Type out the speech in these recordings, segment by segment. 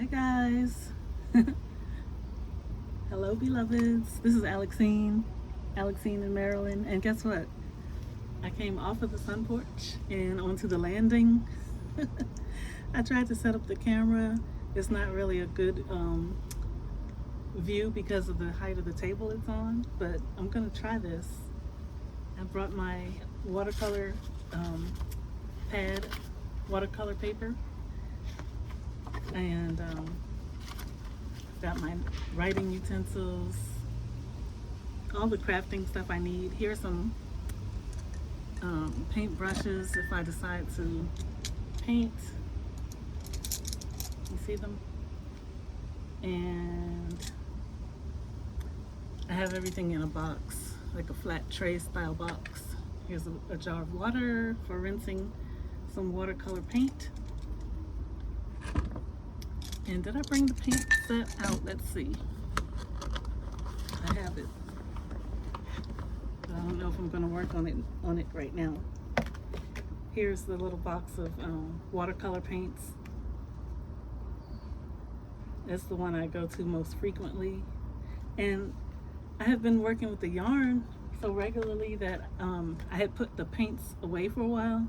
Hi guys. Hello beloveds. This is Alexine in Maryland. And guess what? I came off of the sun porch and onto the landing. I tried to set up the camera. It's not really a good view because of the height of the table it's on, but I'm gonna try this. I brought my watercolor pad, watercolor paper, and got my writing utensils, all the crafting stuff I need. Here's some paint brushes if I decide to paint. You see them? And I have everything in a box, like a flat tray style box. Here's a jar of water for rinsing some watercolor paint. And did I bring the paint set out? Let's see. I have it. But I don't know if I'm going to work on it right now. Here's the little box of watercolor paints. That's the one I go to most frequently. And I have been working with the yarn so regularly that I had put the paints away for a while.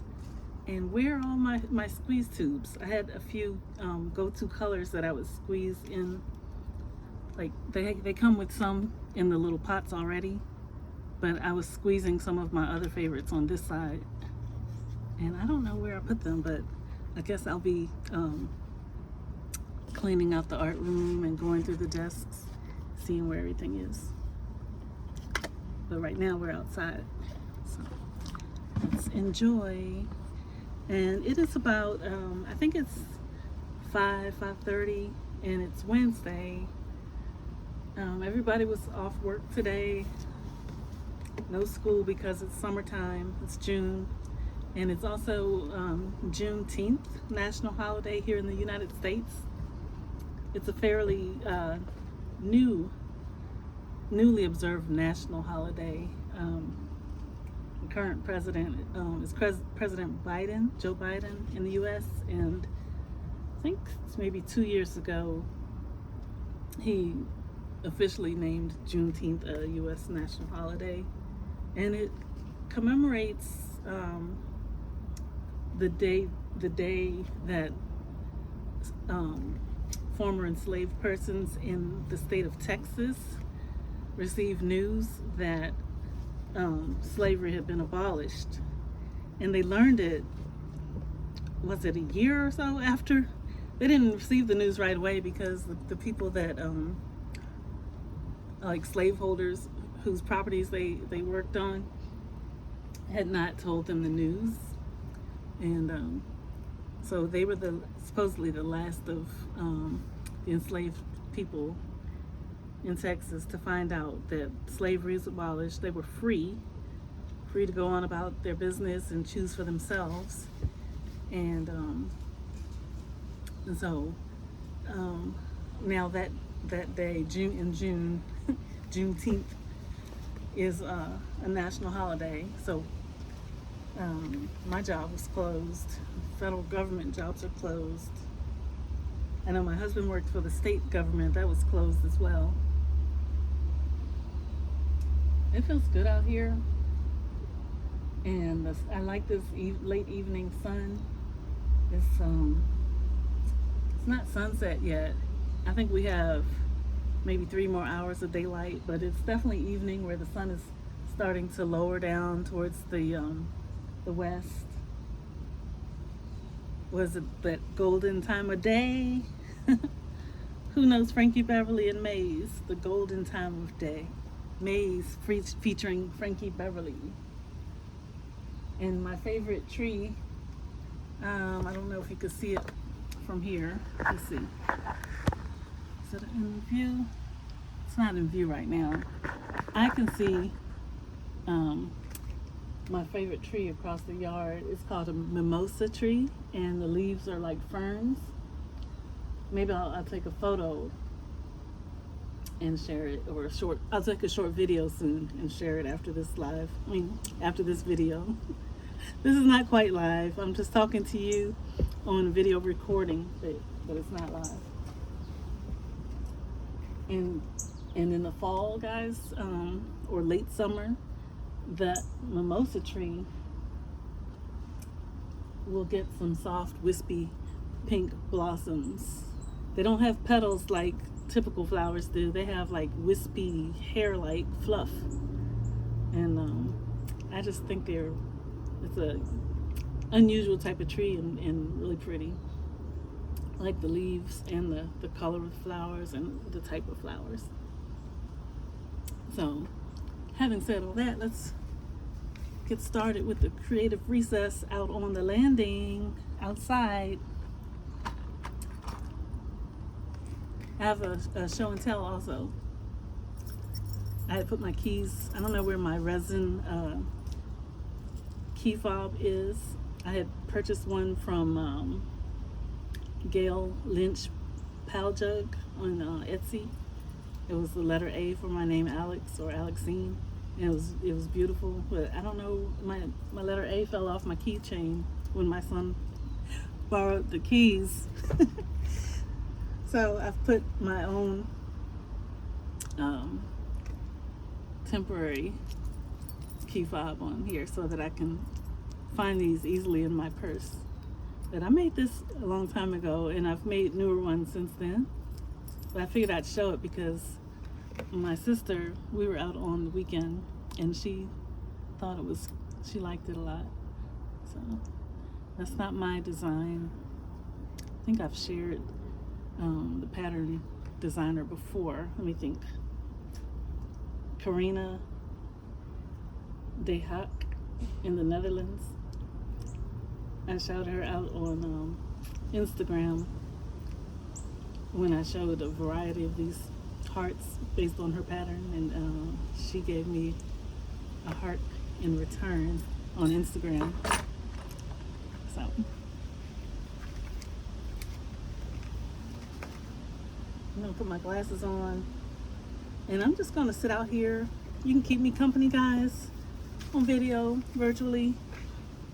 And where are all my squeeze tubes? I had a few go-to colors that I would squeeze in. Like they come with some in the little pots already, but I was squeezing some of my other favorites on this side. And I don't know where I put them, but I guess I'll be cleaning out the art room and going through the desks, seeing where everything is. But right now we're outside, so let's enjoy. And it is about, I think it's 5:30, and it's Wednesday. Everybody was off work today. No school because it's summertime. It's June. And it's also Juneteenth, national holiday here in the United States. It's a fairly newly observed national holiday. The current president is President Biden, Joe Biden in the U.S. And I think it's maybe 2 years ago he officially named Juneteenth a U.S. national holiday, and it commemorates the day that former enslaved persons in the state of Texas received news that slavery had been abolished. And they learned it, was it a year or so after? They didn't receive the news right away because the people that like slaveholders whose properties they worked on had not told them the news. And so they were supposedly the last of the enslaved people in Texas to find out that slavery is abolished. They were free to go on about their business and choose for themselves. And so now that day, June, Juneteenth, is a national holiday. So my job was closed. Federal government jobs are closed. I know my husband worked for the state government. That was closed as well. It feels good out here, and I like this late evening sun. It's not sunset yet. I think we have maybe 3 more hours of daylight, but it's definitely evening where the sun is starting to lower down towards the west. Was it that golden time of day? Who knows Frankie Beverly and Maze, the golden time of day. Maze featuring Frankie Beverly. And my favorite tree, I don't know if you can see it from here. Let's see. Is it in view? It's not in view right now. I can see my favorite tree across the yard. It's called a mimosa tree, and the leaves are like ferns. Maybe I'll take a photo and share it, or I'll take a short video soon and share it after this after this video. This is not quite live. I'm just talking to you on video recording, but it's not live. And in the fall, guys, or late summer, that mimosa tree will get some soft, wispy pink blossoms. They don't have petals like typical flowers do. They have like wispy hair-like fluff, and I just think it's a unusual type of tree and really pretty. I like the leaves and the color of the flowers and the type of flowers. So, having said all that, let's get started with the creative recess out on the landing outside. I have a show and tell also. I had put my keys, I don't know where my resin key fob is. I had purchased one from Gail Lynch Pal Jug on Etsy. It was the letter A for my name, Alex, or Alexine. And it was beautiful, but I don't know, my letter A fell off my keychain when my son borrowed the keys. So I've put my own temporary key fob on here so that I can find these easily in my purse. But I made this a long time ago, and I've made newer ones since then. But I figured I'd show it because my sister, we were out on the weekend, and she liked it a lot. So that's not my design. I think I've shared the pattern designer before. Let me think. Carina De Haak in the Netherlands. I showed her out on Instagram when I showed a variety of these hearts based on her pattern, and she gave me a heart in return on Instagram. So I'm gonna put my glasses on, and I'm just gonna sit out here. You can keep me company, guys, on video, virtually,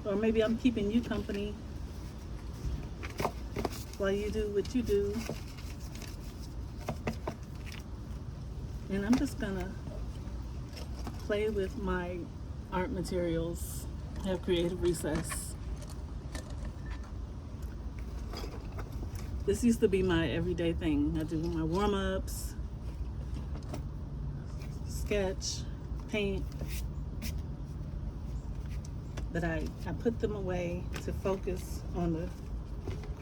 or maybe I'm keeping you company while you do what you do. And I'm just gonna play with my art materials, have creative recess. This used to be my everyday thing. I do my warm-ups, sketch, paint, but I put them away to focus on the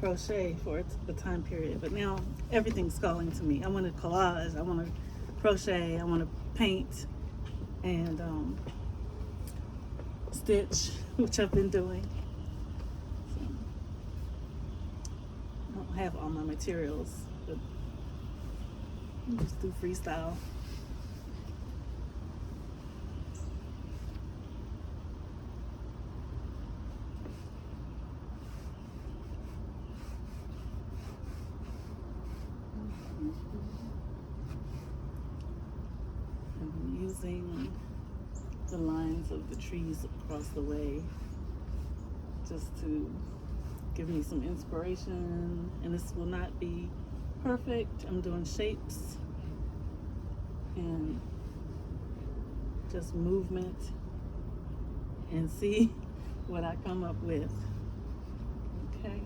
crochet for the time period. But now everything's calling to me. I want to collage, I want to crochet, I want to paint, and stitch, which I've been doing. So, I don't have all my materials, but I just do freestyle. I'm using the lines of the trees across the way just to give me some inspiration, and this will not be perfect. I'm doing shapes and just movement and see what I come up with. Okay.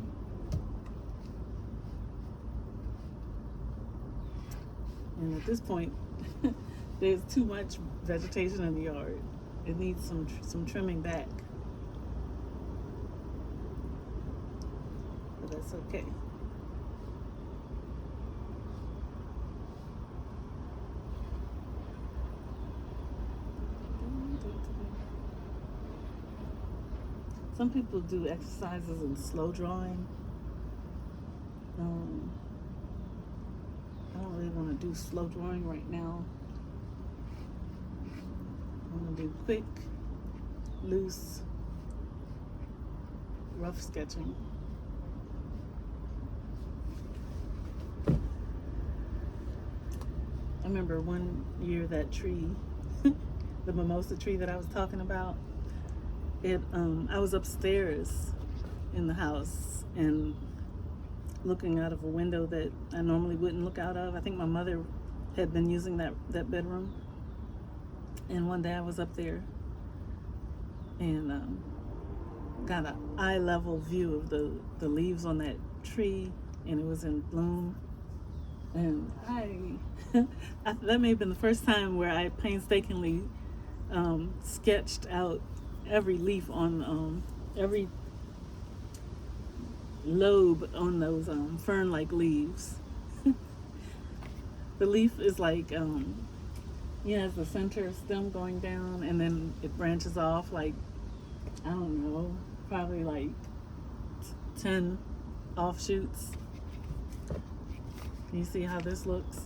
And at this point, there's too much vegetation in the yard. It needs some trimming back. But that's okay. Some people do exercises in slow drawing. I don't really want to do slow drawing right now. I'm going to do quick, loose, rough sketching. I remember one year that tree, the mimosa tree that I was talking about, I was upstairs in the house and looking out of a window that I normally wouldn't look out of. I think my mother had been using that bedroom. And one day I was up there and got an eye level view of the leaves on that tree, and it was in bloom. And that may have been the first time where I painstakingly sketched out every leaf on every lobe on those fern-like leaves. The leaf is like, has the center stem going down, and then it branches off like, I don't know, probably like 10 offshoots. Can you see how this looks?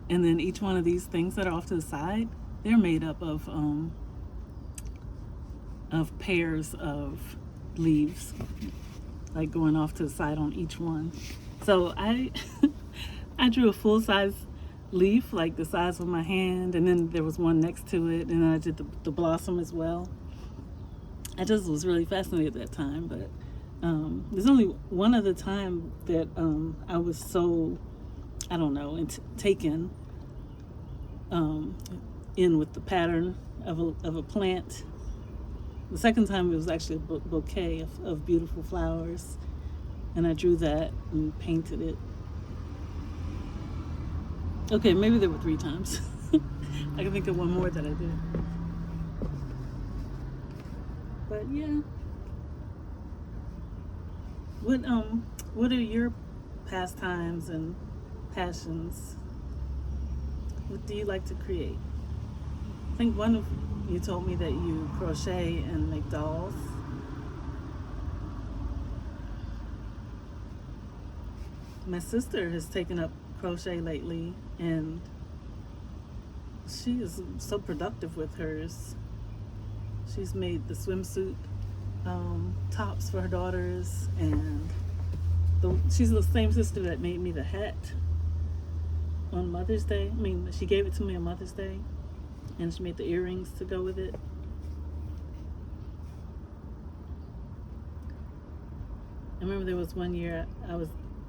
And then each one of these things that are off to the side, they're made up of pairs of leaves, like going off to the side on each one. So I drew a full-size leaf, like the size of my hand, and then there was one next to it, and then I did the blossom as well. I just was really fascinated at that time, but there's only one other time that I was so, I don't know, taken in with the pattern of a plant. The second time it was actually a bouquet of beautiful flowers, and I drew that and painted it. Okay, maybe there were 3 times. I can think of one more that I did. But yeah. What are your pastimes and passions? What do you like to create? I think one of you told me that you crochet and make dolls. My sister has taken up crochet lately, and she is so productive with hers. She's made the swimsuit tops for her daughters, and she's the same sister that made me the hat on Mother's Day. I mean, she gave it to me on Mother's Day, and she made the earrings to go with it. I remember there was one year I was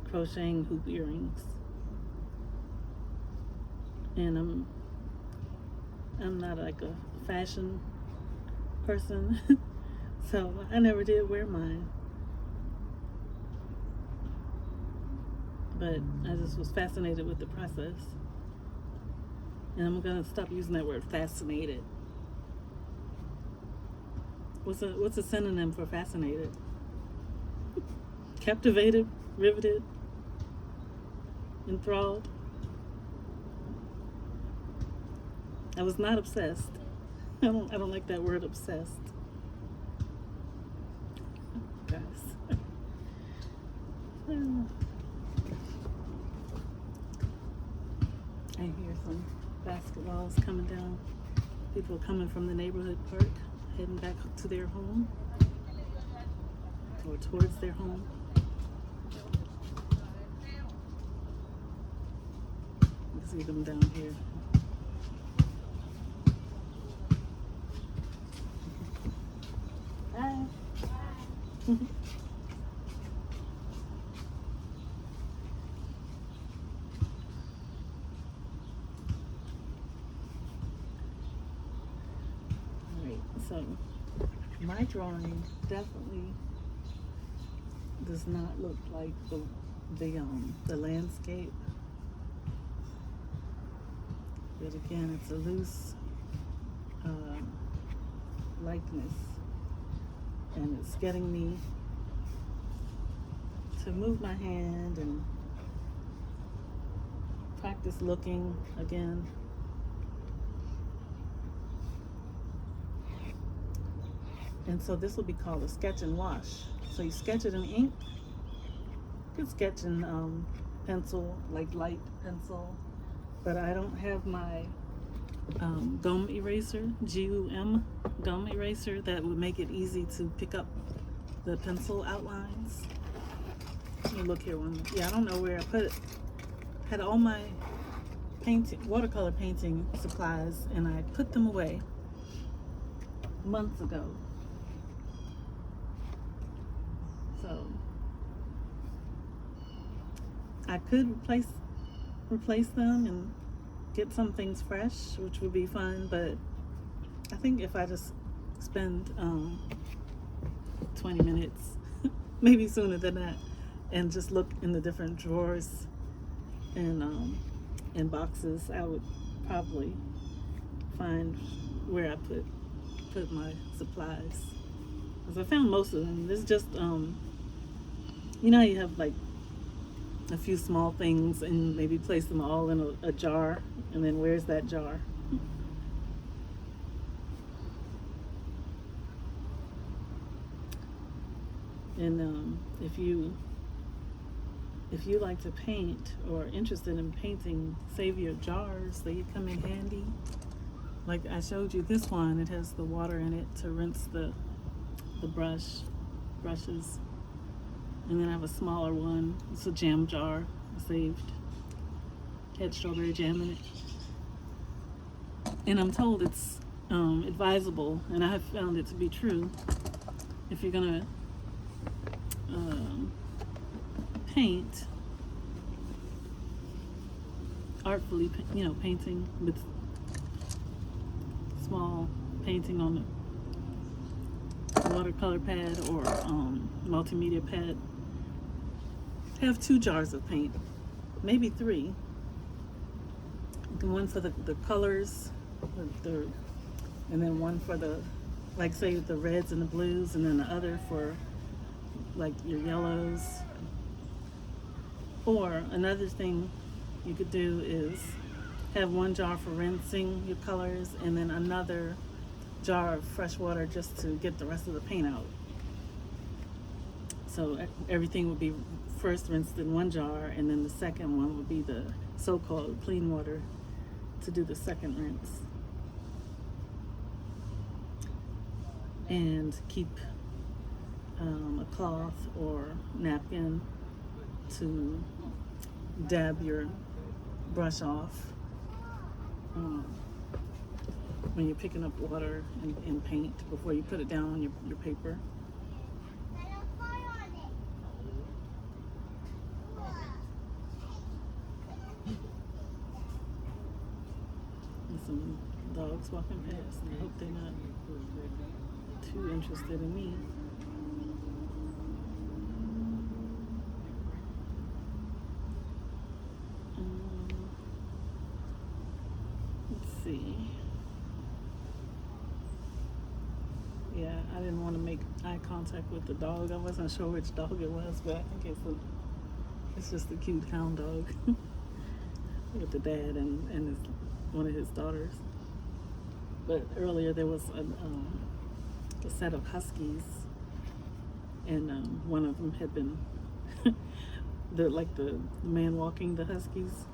crocheting hoop earrings, and I'm not like a fashion person, so I never did wear mine. But I just was fascinated with the process. And I'm gonna stop using that word fascinated. What's a synonym for fascinated? Captivated, riveted, enthralled. I was not obsessed. I don't like that word, obsessed. Guys. I hear some basketballs coming down. People are coming from the neighborhood park, heading back to their home, or towards their home. You see them down here. Hi. So my drawing definitely does not look like the landscape, but again, it's a loose likeness, and it's getting me to move my hand and practice looking again. And so this will be called a sketch and wash. So you sketch it in ink. You can sketch in pencil, like light pencil. But I don't have my gum eraser, GUM gum eraser, that would make it easy to pick up the pencil outlines. Let me look here I don't know where I put it. Had all my watercolor painting supplies, and I put them away months ago. So I could replace replace them and get some things fresh, which would be fun. But I think if I just spend 20 minutes, maybe sooner than that, and just look in the different drawers and in boxes, I would probably find where I put my supplies. Because I found most of them. It's just you know, you have like a few small things and maybe place them all in a jar, and then where's that jar? And if you like to paint or interested in painting, save your jars. They come in handy. Like I showed you this one, it has the water in it to rinse the brushes. And then I have a smaller one. It's a jam jar I saved. Had strawberry jam in it. And I'm told it's advisable, and I have found it to be true. If you're gonna paint artfully, you know, painting with small painting on a watercolor pad or multimedia pad, have 2 jars of paint, maybe 3. One for the colors, and then one for the, like say the reds and the blues, and then the other for like your yellows. Or another thing you could do is have 1 jar for rinsing your colors, and then another jar of fresh water just to get the rest of the paint out. So everything would be first rinsed in 1 jar, and then the second one would be the so-called clean water to do the second rinse. And keep a cloth or napkin to dab your brush off when you're picking up water and paint before you put it down on your paper. There's some dogs walking past. I hope they're not too interested in me. Let's see. Yeah, I didn't want to make eye contact with the dog. I wasn't sure which dog it was, but I think it's just a cute hound dog with the dad and one of his daughters. But earlier there was a set of huskies, and one of them had been the man walking the huskies.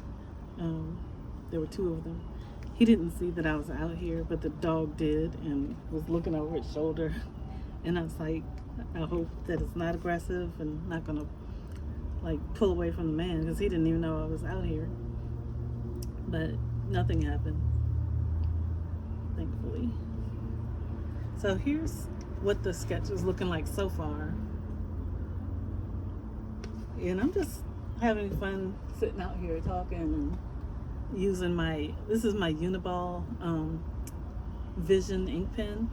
There were 2 of them. He didn't see that I was out here, but the dog did, and was looking over his shoulder. And I was like, I hope that it's not aggressive and not gonna like pull away from the man, because he didn't even know I was out here. But nothing happened, thankfully. So here's what the sketch is looking like so far. And I'm just having fun sitting out here talking and using this is my Uniball Vision ink pen,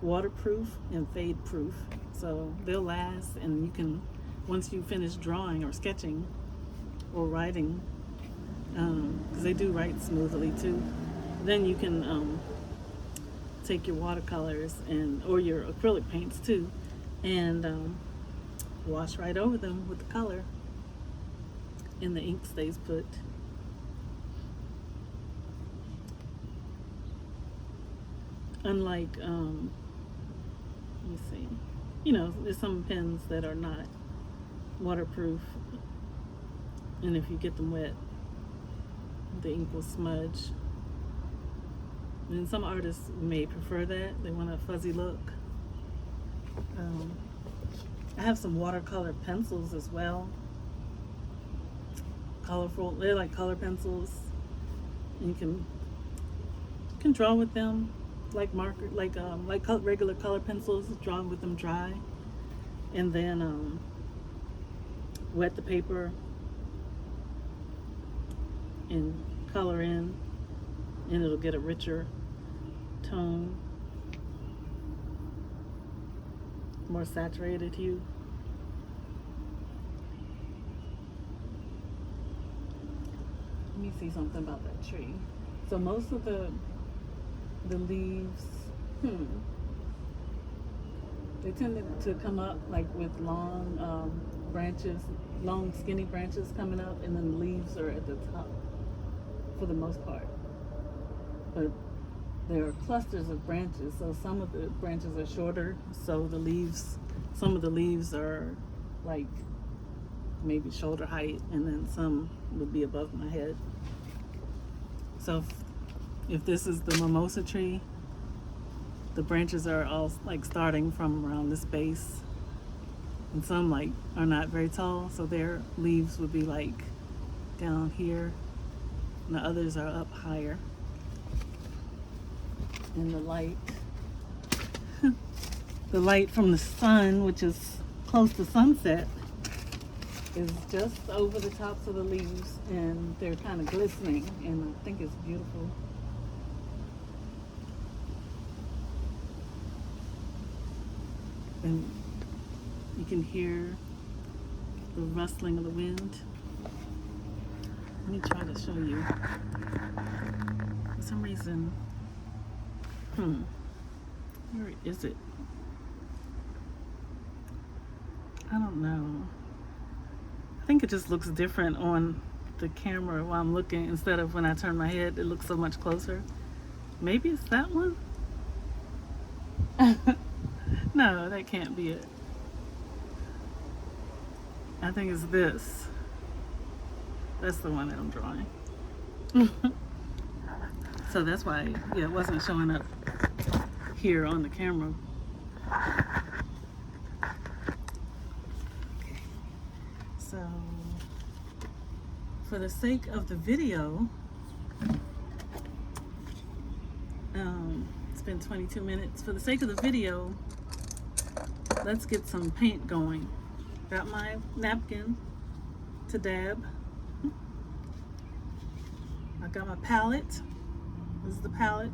waterproof and fade proof, so they'll last. And you can, once you finish drawing or sketching or writing, because they do write smoothly too, then you can take your watercolors or your acrylic paints too, and wash right over them with the color, and the ink stays put. Unlike, let me see, you know, there's some pens that are not waterproof, and if you get them wet, the ink will smudge. And some artists may prefer that. They want a fuzzy look. I have some watercolor pencils as well. Colorful, they're like color pencils. And you can draw with them like regular color pencils, draw with them dry, and then wet the paper and color in, and it'll get a richer tone, more saturated hue. Let me see something about that tree. So most of the leaves, they tended to come up like with long branches, long skinny branches coming up, and then the leaves are at the top for the most part. But there are clusters of branches, so some of the branches are shorter, so some of the leaves are like maybe shoulder height, and then some would be above my head. So if this is the mimosa tree, the branches are all like starting from around this base, and some like are not very tall, so their leaves would be like down here, and the others are up higher. And the light from the sun, which is close to sunset, is just over the tops of the leaves, and they're kind of glistening, and I think it's beautiful. And you can hear the rustling of the wind. Let me try to show you. For some reason, where is it? I don't know. I think it just looks different on the camera while I'm looking, instead of when I turn my head, it looks so much closer. Maybe it's that one? No, that can't be it. I think it's this. That's the one that I'm drawing. So that's why, it wasn't showing up here on the camera. Okay. So, for the sake of the video, it's been 22 minutes. For the sake of the video, let's get some paint going. Got my napkin to dab. I got my palette. This is the palette.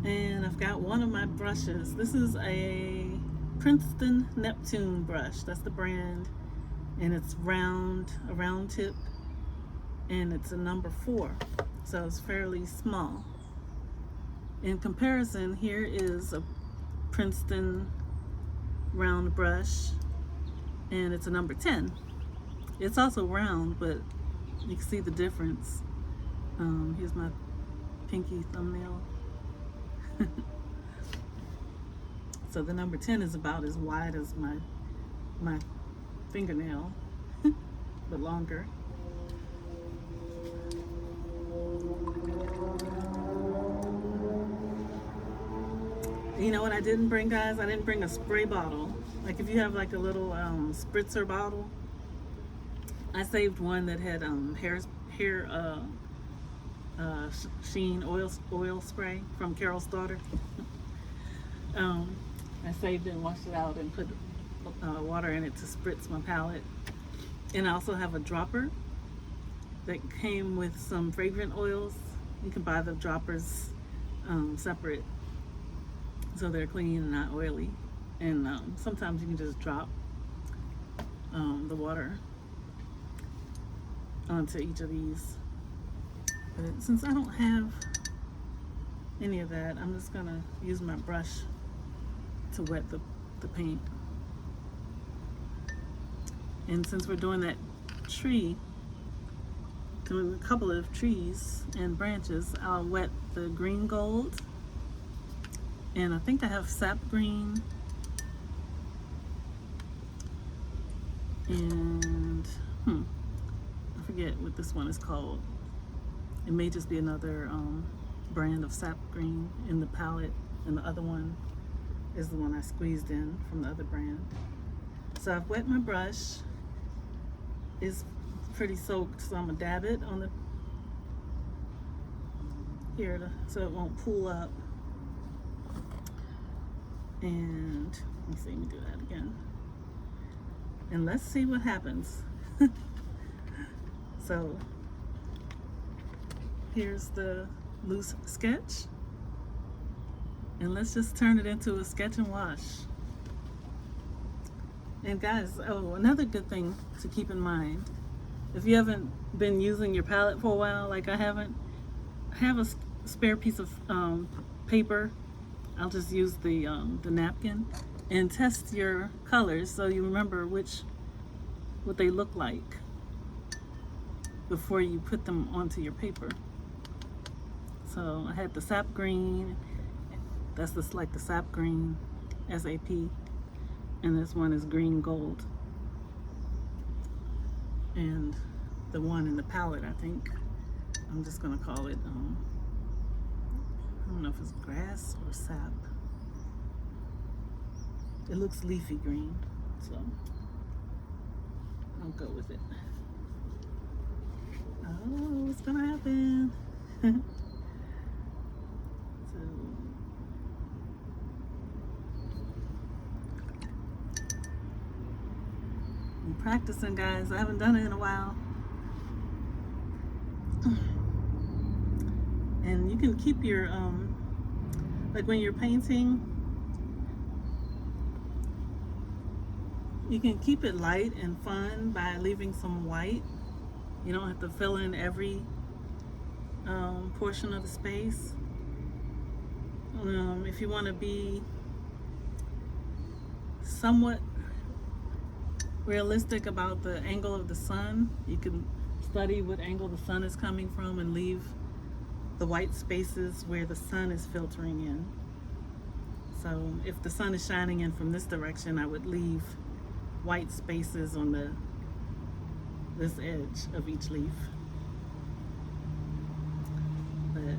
And I've got one of my brushes. This is a Princeton Neptune brush. That's the brand. And it's round, a round tip. And it's a number 4. So it's fairly small. In comparison, here is a Princeton round brush, and it's a number 10. It's also round, but you can see the difference. Here's my pinky thumbnail. So the number 10 is about as wide as my fingernail, but longer. You know what I didn't bring, guys? I didn't bring a spray bottle. Like if you have like a little spritzer bottle. I saved one that had hair sheen oil spray from Carol's daughter. I saved it and washed it out and put water in it to spritz my palette. And I also have a dropper that came with some fragrant oils. You can buy the droppers separate, so they're clean and not oily. And sometimes you can just drop the water onto each of these. But since I don't have any of that, I'm just gonna use my brush to wet the paint. And since we're doing that tree, doing a couple of trees and branches, I'll wet the green gold. And I think I have sap green. And I forget what this one is called. It may just be another brand of sap green in the palette, and the other one is the one I squeezed in from the other brand. So I've wet my brush. It's pretty soaked, so I'm gonna dab it on the here so it won't pool up. And let me do that again. And let's see what happens. So here's the loose sketch, and let's just turn it into a sketch and wash. And guys, oh, another good thing to keep in mind, if you haven't been using your palette for a while, like I haven't, have a spare piece of paper. I'll just use the napkin and test your colors so you remember what they look like before you put them onto your paper. So I had the sap green, that's like the sap green, SAP, and this one is green gold. And the one in the palette, I think, I'm just gonna call it, I don't know if it's grass or sap. It looks leafy green, so I'll go with it. Oh, what's gonna happen? So, I'm practicing, guys. I haven't done it in a while. And you can keep your, like when you're painting, you can keep it light and fun by leaving some white. You don't have to fill in every portion of the space. If you want to be somewhat realistic about the angle of the sun, you can study what angle the sun is coming from and leave the white spaces where the sun is filtering in. So if the sun is shining in from this direction, I would leave white spaces on this edge of each leaf. But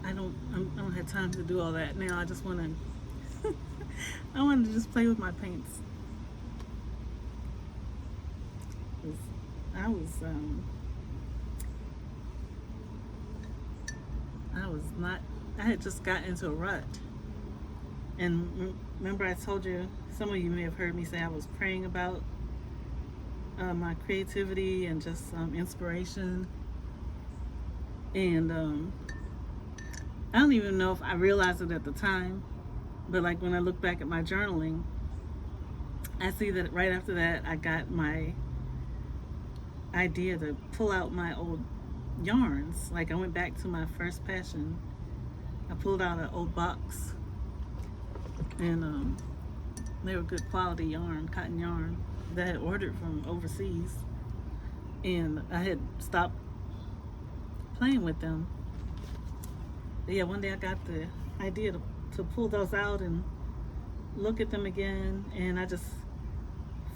I don't have time to do all that now. I just want to I wanted to just play with my paints. I had just got into a rut. And remember I told you, some of you may have heard me say I was praying about my creativity and just inspiration. And I don't even know if I realized it at the time, but like when I look back at my journaling, I see that right after that I got my idea to pull out my old yarns. Like I went back to my first passion. I pulled out an old box, and they were good quality yarn, cotton yarn that I had ordered from overseas, and I had stopped playing with them. But yeah, one day I got the idea to pull those out and look at them again, and I just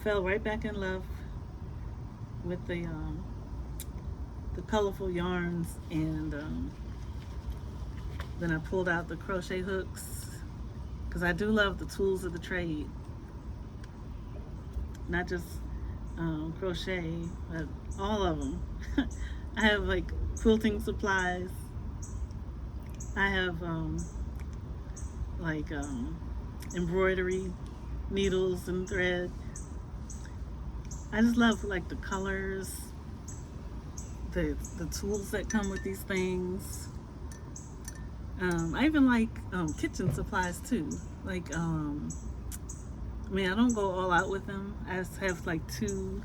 fell right back in love with the colorful yarns. And then I pulled out the crochet hooks, because I do love the tools of the trade, not just crochet, but all of them. I have like quilting supplies. I have embroidery needles and thread. I just love like the colors, the tools that come with these things. I even like kitchen supplies too. Like, I mean, I don't go all out with them. I just have like 2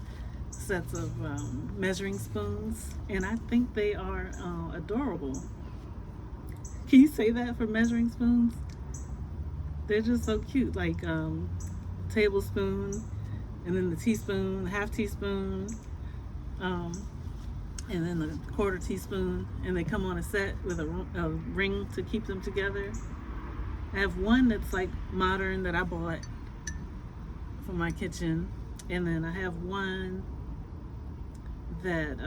sets of measuring spoons, and I think they are adorable. Can you say that for measuring spoons? They're just so cute. Like tablespoon, and then the teaspoon, half teaspoon, and then the 1/4 teaspoon, and they come on a set with a ring to keep them together. I have one that's like modern that I bought for my kitchen, and then I have one that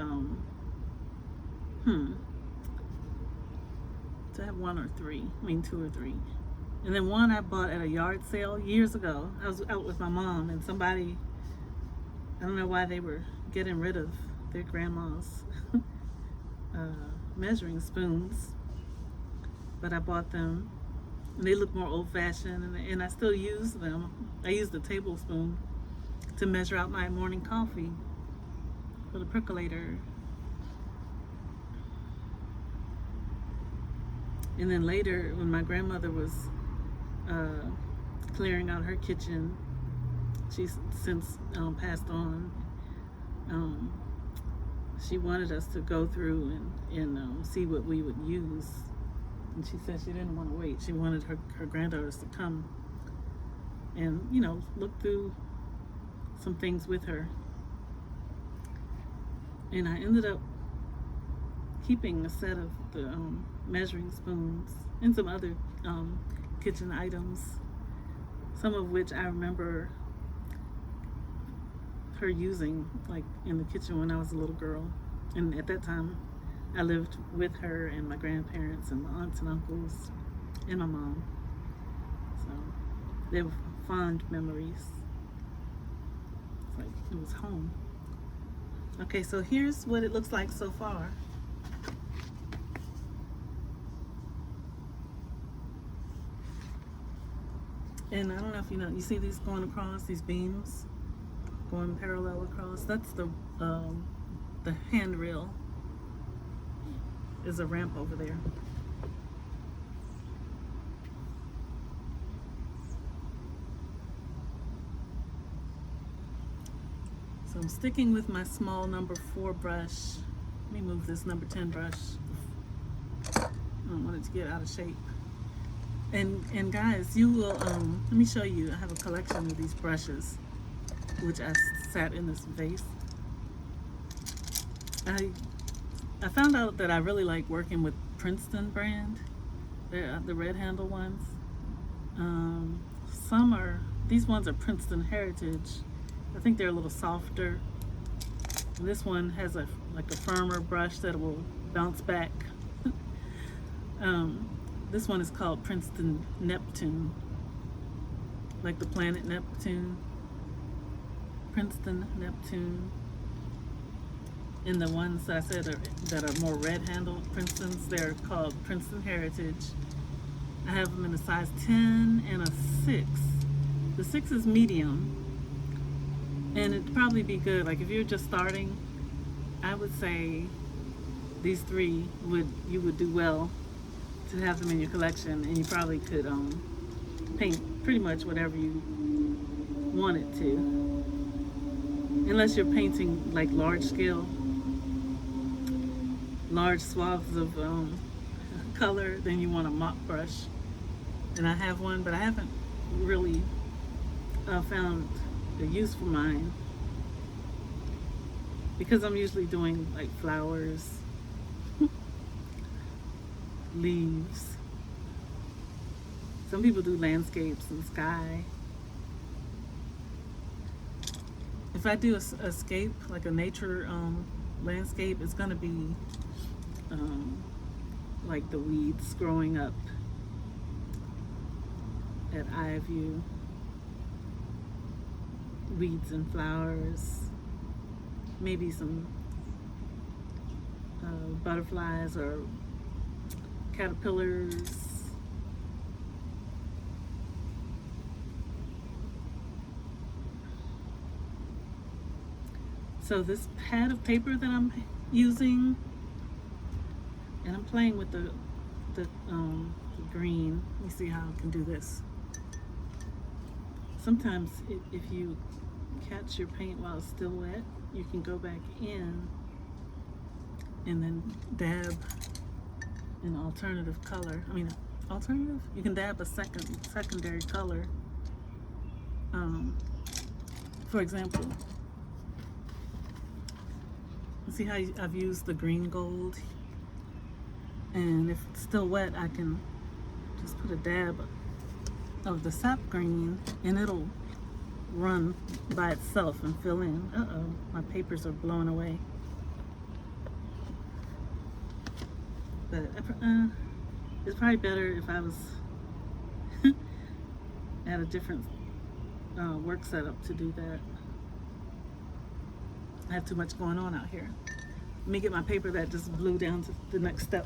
do I have 1 or 3? I mean 2 or 3. And then one I bought at a yard sale years ago. I was out with my mom, and somebody, I don't know why they were getting rid of their grandma's measuring spoons, but I bought them, and they look more old-fashioned, and I still use them. I use the tablespoon to measure out my morning coffee, for the percolator. And then later, when my grandmother was clearing out her kitchen, she's since passed on. She wanted us to go through and see what we would use. And she said she didn't want to wait. She wanted her granddaughters to come and, look through some things with her. And I ended up keeping a set of the measuring spoons and some other kitchen items, some of which I remember her using like in the kitchen when I was a little girl. And at that time I lived with her and my grandparents and my aunts and uncles and my mom. So they were fond memories. It's like it was home. Okay, so here's what it looks like so far. And I don't know if you see these going across, these beams going parallel across. That's the handrail. Is a ramp over there. So I'm sticking with my small number 4 brush. Let me move this number 10 brush. I don't want it to get out of shape. And guys, you will, let me show you, I have a collection of these brushes, which I sat in this vase. I found out that I really like working with Princeton brand. They're the red handle ones. These ones are Princeton Heritage. I think they're a little softer. And this one has like a firmer brush that will bounce back. This one is called Princeton Neptune, like the planet Neptune. Princeton Neptune. And the ones that I said that are more red handled Princeton's, they're called Princeton Heritage. I have them in a size 10 and a 6. The 6 is medium, and it'd probably be good. Like if you're just starting, I would say these 3 you would do well to have them in your collection, and you probably could paint pretty much whatever you wanted to, unless you're painting like large swaths of color, then you want a mop brush. And I have one, but I haven't really found a use for mine, because I'm usually doing like flowers, leaves. Some people do landscapes and sky. If I do a scape, like a nature landscape, it's gonna be like the weeds growing up at eye view. Weeds and flowers, maybe some butterflies or caterpillars. So this pad of paper that I'm using, and I'm playing with the green. Let me see how I can do this. Sometimes if you catch your paint while it's still wet, you can go back in and then dab an alternative color. You can dab a secondary color. For example, see how I've used the green gold, and if it's still wet, I can just put a dab of the sap green and it'll run by itself and fill in. Uh-oh, my papers are blowing away. But it's probably better if I was at a different work setup to do that. I have too much going on out here. Let me get my paper that just blew down to the next step.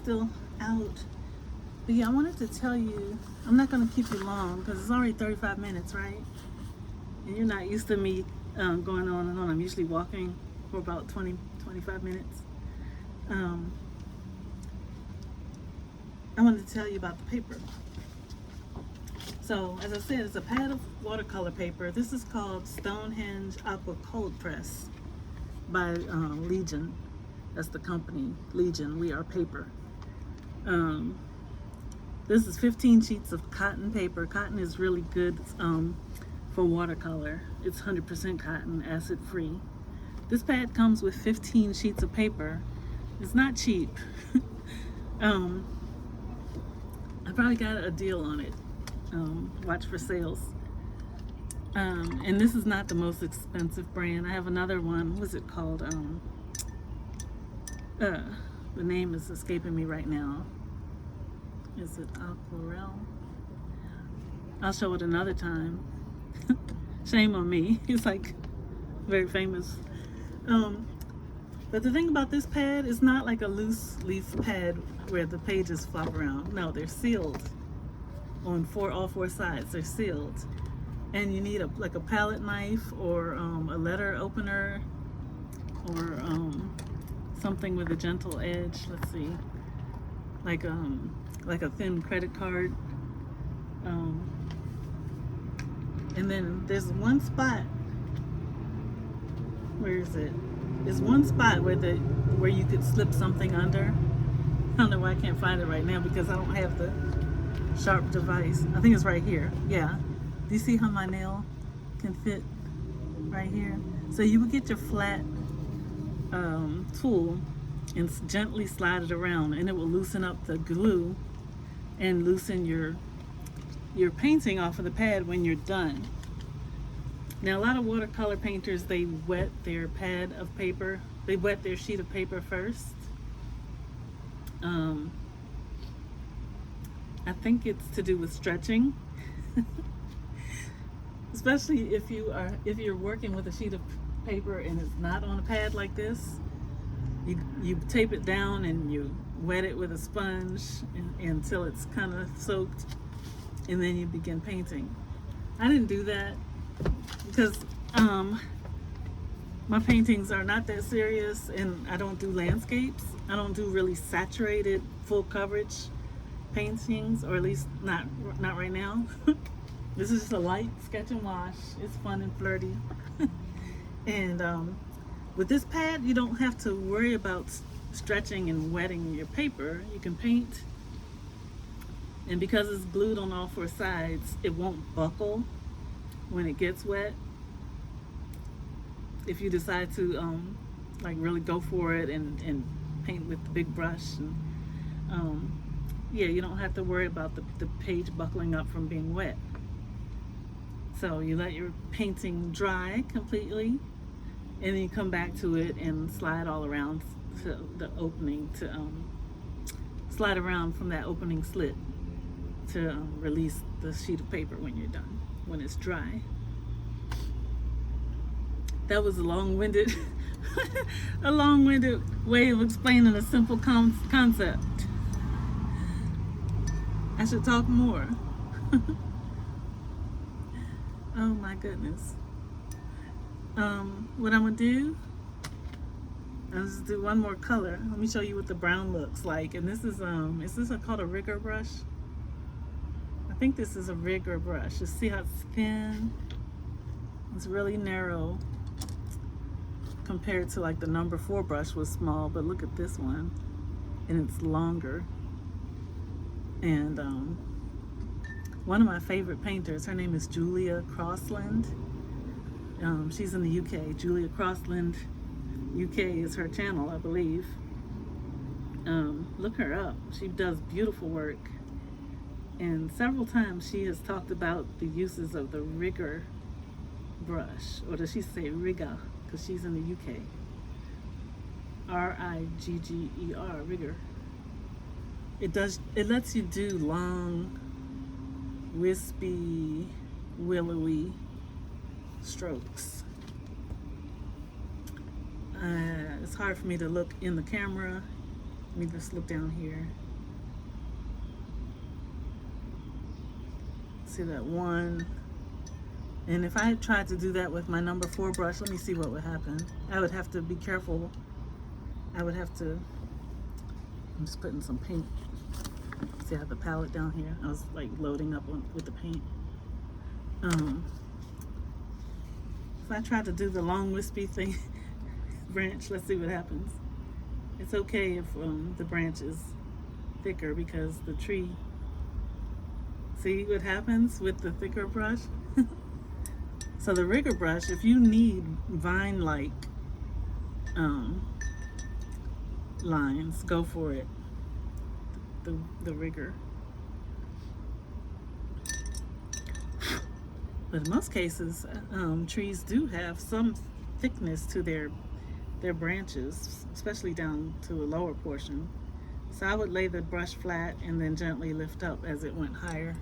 still out. But yeah, I wanted to tell you, I'm not going to keep you long because it's already 35 minutes, right? And you're not used to me going on and on. I'm usually walking for about 25 minutes. I wanted to tell you about the paper. So, as I said, it's a pad of watercolor paper. This is called Stonehenge Aqua Cold Press by Legion. That's the company, Legion. We are paper. This is 15 sheets of cotton paper. Cotton is really good for watercolor. It's 100% cotton, acid free. This pad comes with 15 sheets of paper. It's not cheap. I probably got a deal on it. Watch for sales. And this is not the most expensive brand. I have another one. What's it called? The name is escaping me right now. Is it Aquarelle? I'll show it another time. Shame on me. It's like very famous. But the thing about this pad is not like a loose leaf pad where the pages flop around. No, they're sealed on all four sides. They're sealed, and you need like a palette knife or a letter opener or something with a gentle edge. Let's see, like a thin credit card. And then there's one spot. Where is it? There's one spot where you could slip something under. I don't know why I can't find it right now because I don't have the sharp device. I think it's right here. Yeah. Do you see how my nail can fit right here? So you would get your flat tool and gently slide it around, and it will loosen up the glue and loosen your painting off of the pad when you're done. Now, a lot of watercolor painters, they wet their pad of paper. They wet their sheet of paper first. I think it's to do with stretching. Especially if you're working with a sheet of paper and it's not on a pad like this. You tape it down and you wet it with a sponge until it's kind of soaked, and then you begin painting. I didn't do that because my paintings are not that serious, and I don't do landscapes. I don't do really saturated full coverage paintings, or at least not right now. This is just a light sketch and wash. It's fun and flirty. And with this pad, you don't have to worry about stretching and wetting your paper. You can paint, and because it's glued on all four sides, it won't buckle when it gets wet. If you decide to like really go for it and paint with the big brush, and yeah, you don't have to worry about the page buckling up from being wet. So you let your painting dry completely, and then you come back to it and slide all around to the opening, to slide around from that opening slit to release the sheet of paper when you're done, when it's dry. That was a long-winded way of explaining a simple concept. I should talk more. Oh my goodness. What I'm gonna do, I'll just do one more color. Let me show you what the brown looks like. And this is this called a rigger brush? I think this is a rigger brush. You see how it's thin? It's really narrow compared to like the number 4 brush was small, but look at this one, and it's longer. And one of my favorite painters, her name is Julia Crossland. She's in the UK. Julia Crossland UK is her channel, I believe. Look her up. She does beautiful work, and several times she has talked about the uses of the rigger brush, or does she say rigger? Because she's in the UK. R-I-G-G-E-R, rigger. It lets you do long, wispy, willowy strokes. It's hard for me to look in the camera Let me just look down here. See that one? And if I had tried to do that with my number 4 brush, let me see what would happen. I would have to be careful. I would have to, I'm just putting some paint. See, I have the palette down here. I was like loading up with the paint. If I try to do the long wispy thing, branch, let's see what happens. It's okay if the branch is thicker because the tree, see what happens with the thicker brush? So the rigger brush, if you need vine-like lines, go for it. The rigger. But in most cases, trees do have some thickness to their branches, especially down to a lower portion. So I would lay the brush flat and then gently lift up as it went higher.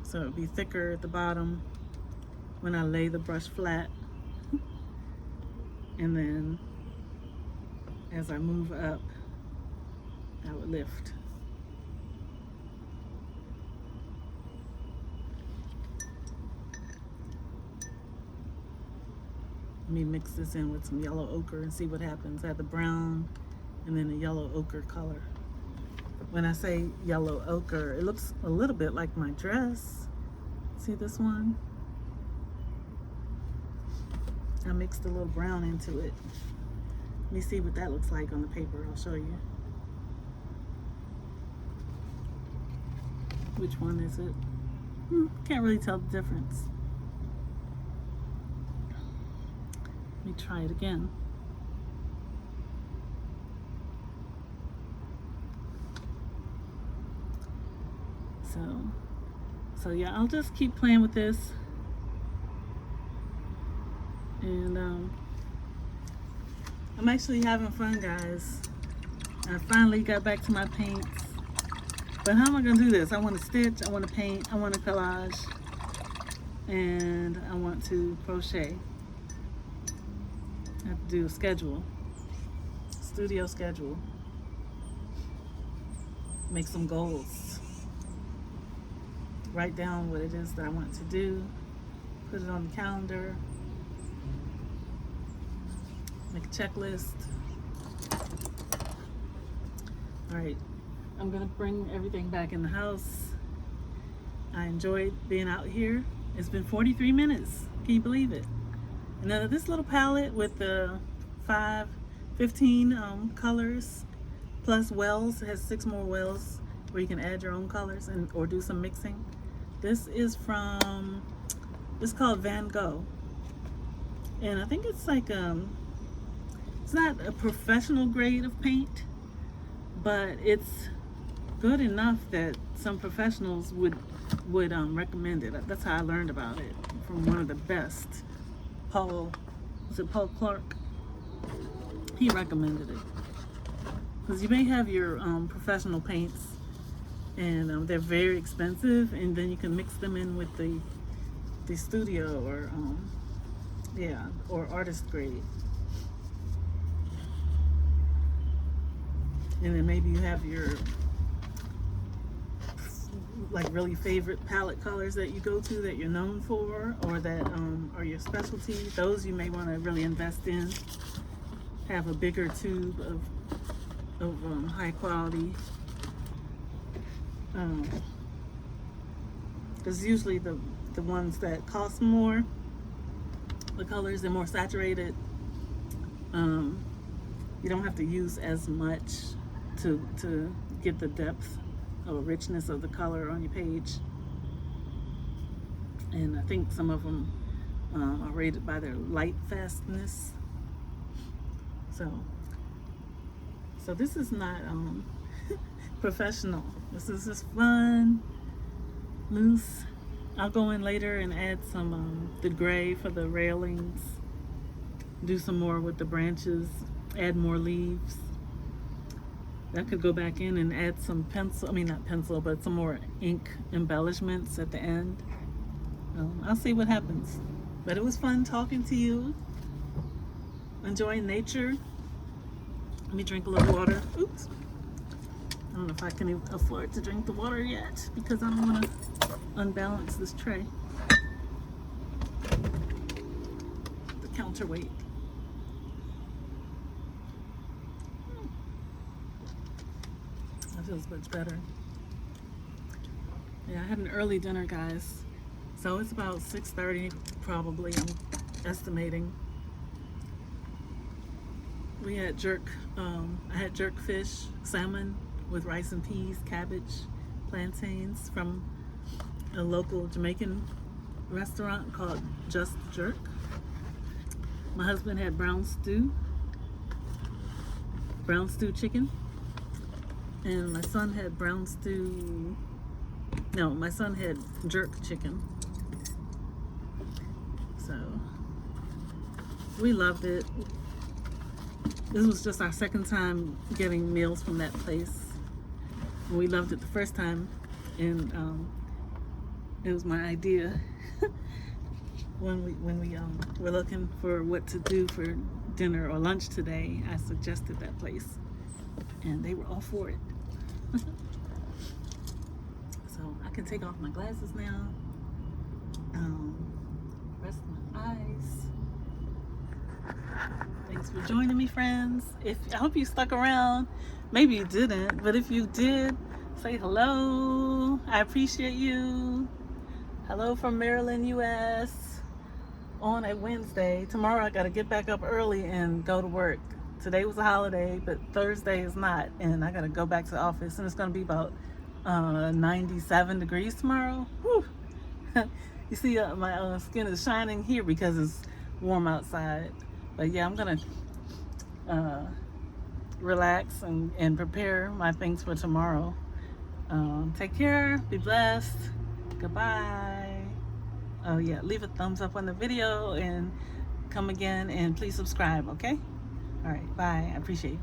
So it would be thicker at the bottom when I lay the brush flat, and then as I move up, I would lift. Let me mix this in with some yellow ochre and see what happens. I have the brown and then the yellow ochre color. When I say yellow ochre, it looks a little bit like my dress. See this one? I mixed a little brown into it. Let me see what that looks like on the paper. I'll show you. Which one is it? Can't really tell the difference. Let me try it again. So yeah, I'll just keep playing with this. And I'm actually having fun, guys. I finally got back to my paints. But how am I gonna do this? I want to stitch, I want to paint, I want to collage, and I want to crochet. I have to do a schedule, studio schedule. Make some goals. Write down what it is that I want to do. Put it on the calendar. Make a checklist. All right, I'm gonna bring everything back in the house. I enjoyed being out here. It's been 43 minutes. Can you believe it? And now this little palette with the 15 colors plus wells, it has 6 more wells where you can add your own colors and or do some mixing. This is from, it's called Van Gogh. And I think it's like, it's not a professional grade of paint, but it's good enough that some professionals would recommend it. That's how I learned about it, from one of the best. Paul Clark? He recommended it. Because you may have your professional paints, and they're very expensive, and then you can mix them in with the studio or artist grade. And then maybe you have your like really favorite palette colors that you go to, that you're known for, or that are your specialty. Those you may want to really invest in. Have a bigger tube of high quality. Because usually the ones that cost more, the colors are more saturated. You don't have to use as much to get the depth or richness of the color on your page. And I think some of them are rated by their light fastness. So this is not professional. This is just fun, loose. I'll go in later and add some the gray for the railings. Do some more with the branches. Add more leaves. I could go back in and add some not pencil, but some more ink embellishments at the end. I'll see what happens. But it was fun talking to you, enjoying nature, Let me drink a little water. Oops. I don't know if I can even afford to drink the water yet because I don't want to unbalance this tray. The counterweight. That feels much better. Yeah, I had an early dinner, guys. So it's about 6:30 probably, I'm estimating. We had I had jerk fish, salmon with rice and peas, cabbage, plantains from a local Jamaican restaurant called Just Jerk. My husband had brown stew chicken. And my son had my son had jerk chicken. So we loved it. This was just our second time getting meals from that place. We loved it the first time, and it was my idea when we were looking for what to do for dinner or lunch today. I suggested that place, and they were all for it. So I can take off my glasses now. Rest my eyes. Thanks for joining me, friends. I hope you stuck around. Maybe you didn't, but if you did, say hello. I appreciate you. Hello from Maryland, US. On a Wednesday. Tomorrow I gotta get back up early and go to work. Today was a holiday, but Thursday is not, and I gotta go back to the office, and it's gonna be about 97 degrees tomorrow. Whew. You see, my skin is shining here because it's warm outside. But yeah, I'm gonna relax and prepare my things for tomorrow. Take care, be blessed, goodbye. Oh yeah, leave a thumbs up on the video and come again, and please subscribe, okay? All right, bye, I appreciate you.